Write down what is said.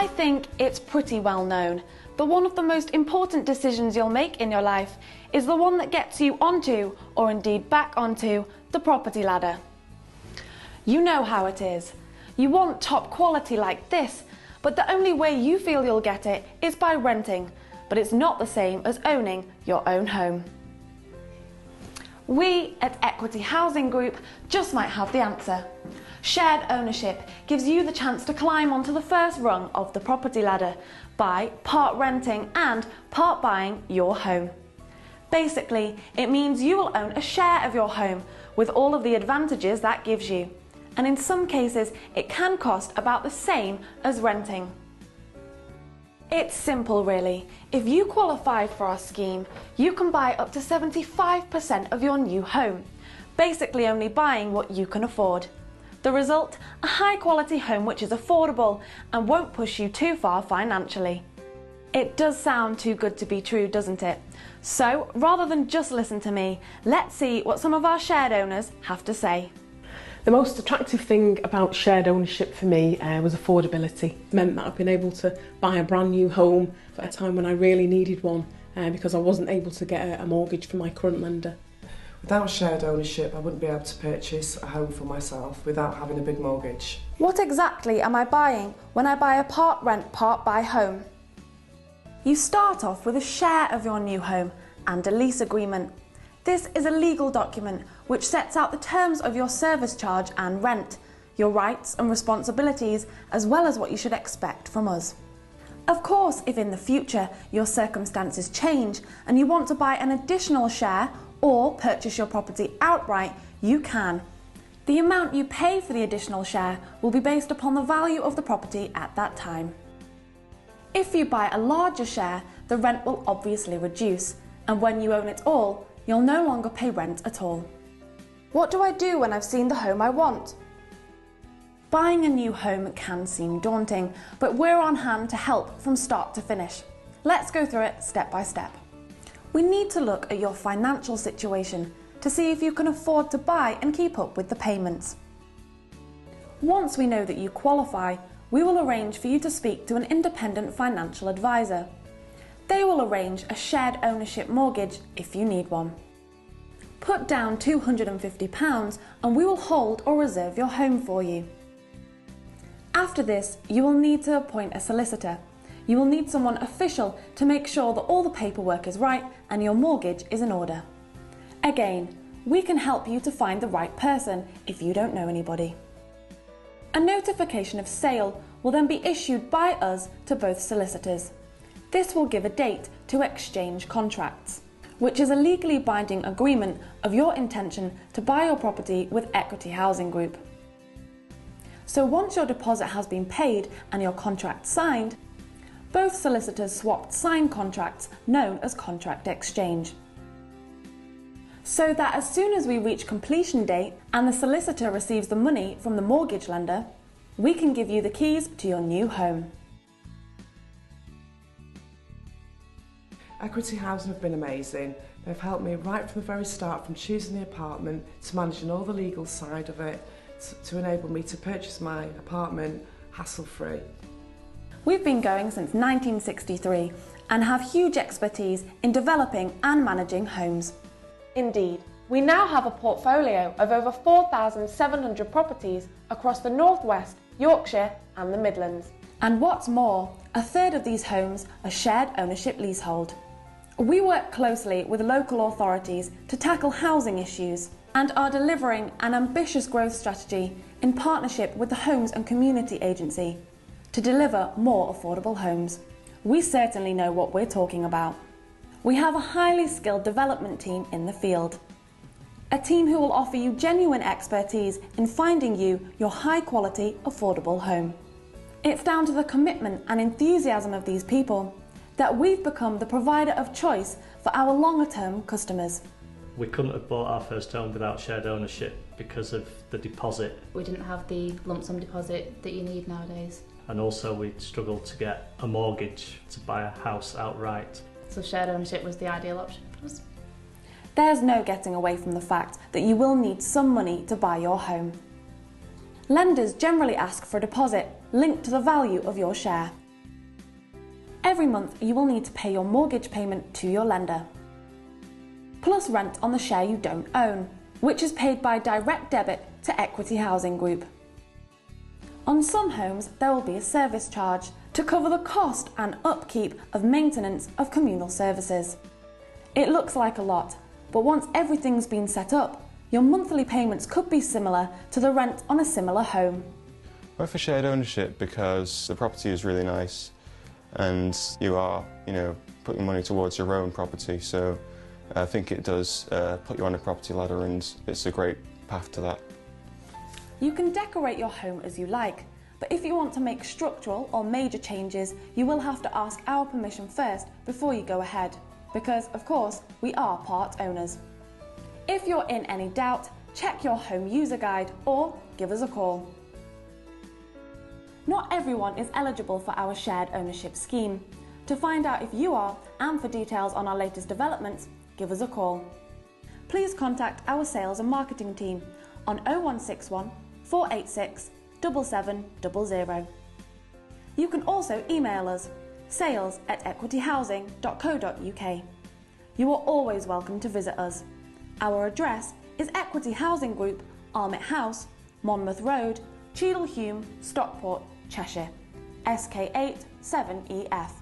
I think it's pretty well known, but one of the most important decisions you'll make in your life is the one that gets you onto, or indeed back onto, the property ladder. You know how it is. You want top quality like this, but the only way you feel you'll get it is by renting, but it's not the same as owning your own home. We at Equity Housing Group just might have the answer. Shared ownership gives you the chance to climb onto the first rung of the property ladder by part renting and part buying your home. Basically, it means you will own a share of your home with all of the advantages that gives you. And in some cases, it can cost about the same as renting. It's simple really. If you qualify for our scheme, you can buy up to 75% of your new home, basically only buying what you can afford. The result, a high quality home which is affordable and won't push you too far financially. It does sound too good to be true, doesn't it? So rather than just listen to me, let's see what some of our shared owners have to say. The most attractive thing about shared ownership for me was affordability. It meant that I've been able to buy a brand new home at a time when I really needed one because I wasn't able to get a mortgage from my current lender. Without shared ownership, I wouldn't be able to purchase a home for myself without having a big mortgage. What exactly am I buying when I buy a part rent, part buy home? You start off with a share of your new home and a lease agreement. This is a legal document which sets out the terms of your service charge and rent, your rights and responsibilities, as well as what you should expect from us. Of course, if in the future your circumstances change and you want to buy an additional share or purchase your property outright, you can. The amount you pay for the additional share will be based upon the value of the property at that time. If you buy a larger share, the rent will obviously reduce, and when you own it all, you'll no longer pay rent at all. What do I do when I've seen the home I want? Buying a new home can seem daunting, but we're on hand to help from start to finish. Let's go through it step by step. We need to look at your financial situation to see if you can afford to buy and keep up with the payments. Once we know that you qualify, we will arrange for you to speak to an independent financial advisor. They will arrange a shared ownership mortgage if you need one. Put down £250 and we will hold or reserve your home for you. After this, you will need to appoint a solicitor. You will need someone official to make sure that all the paperwork is right and your mortgage is in order. Again, we can help you to find the right person if you don't know anybody. A notification of sale will then be issued by us to both solicitors. This will give a date to exchange contracts, which is a legally binding agreement of your intention to buy your property with Equity Housing Group. So once your deposit has been paid and your contract signed, both solicitors swapped signed contracts known as contract exchange. So that as soon as we reach completion date and the solicitor receives the money from the mortgage lender, we can give you the keys to your new home. Equity Housing have been amazing. They've helped me right from the very start, from choosing the apartment to managing all the legal side of it, to enable me to purchase my apartment hassle-free. We've been going since 1963 and have huge expertise in developing and managing homes. Indeed, we now have a portfolio of over 4,700 properties across the North West, Yorkshire and the Midlands. And what's more, a third of these homes are shared ownership leasehold. We work closely with local authorities to tackle housing issues and are delivering an ambitious growth strategy in partnership with the Homes and Community Agency to deliver more affordable homes. We certainly know what we're talking about. We have a highly skilled development team in the field. A team who will offer you genuine expertise in finding you your high quality, affordable home. It's down to the commitment and enthusiasm of these people that we've become the provider of choice for our longer term customers. We couldn't have bought our first home without shared ownership because of the deposit. We didn't have the lump sum deposit that you need nowadays. And also we struggled to get a mortgage to buy a house outright. So shared ownership was the ideal option for us. There's no getting away from the fact that you will need some money to buy your home. Lenders generally ask for a deposit linked to the value of your share. Every month you will need to pay your mortgage payment to your lender, plus rent on the share you don't own, which is paid by direct debit to Equity Housing Group. On some homes there will be a service charge to cover the cost and upkeep of maintenance of communal services. It looks like a lot, but once everything's been set up, your monthly payments could be similar to the rent on a similar home. I for shared ownership because the property is really nice and you are, putting money towards your own property, so I think it does put you on a property ladder, and it's a great path to that. You can decorate your home as you like, but if you want to make structural or major changes, you will have to ask our permission first before you go ahead, because of course we are part owners. If you're in any doubt, check your home user guide or give us a call. Not everyone is eligible for our shared ownership scheme. To find out if you are, and for details on our latest developments, give us a call. Please contact our sales and marketing team on 0161 486 7700. You can also email us sales@equityhousing.co.uk. You are always welcome to visit us. Our address is Equity Housing Group, Armit House, Monmouth Road, Cheadle Hulme, Stockport, Cheshire, SK8 7EF.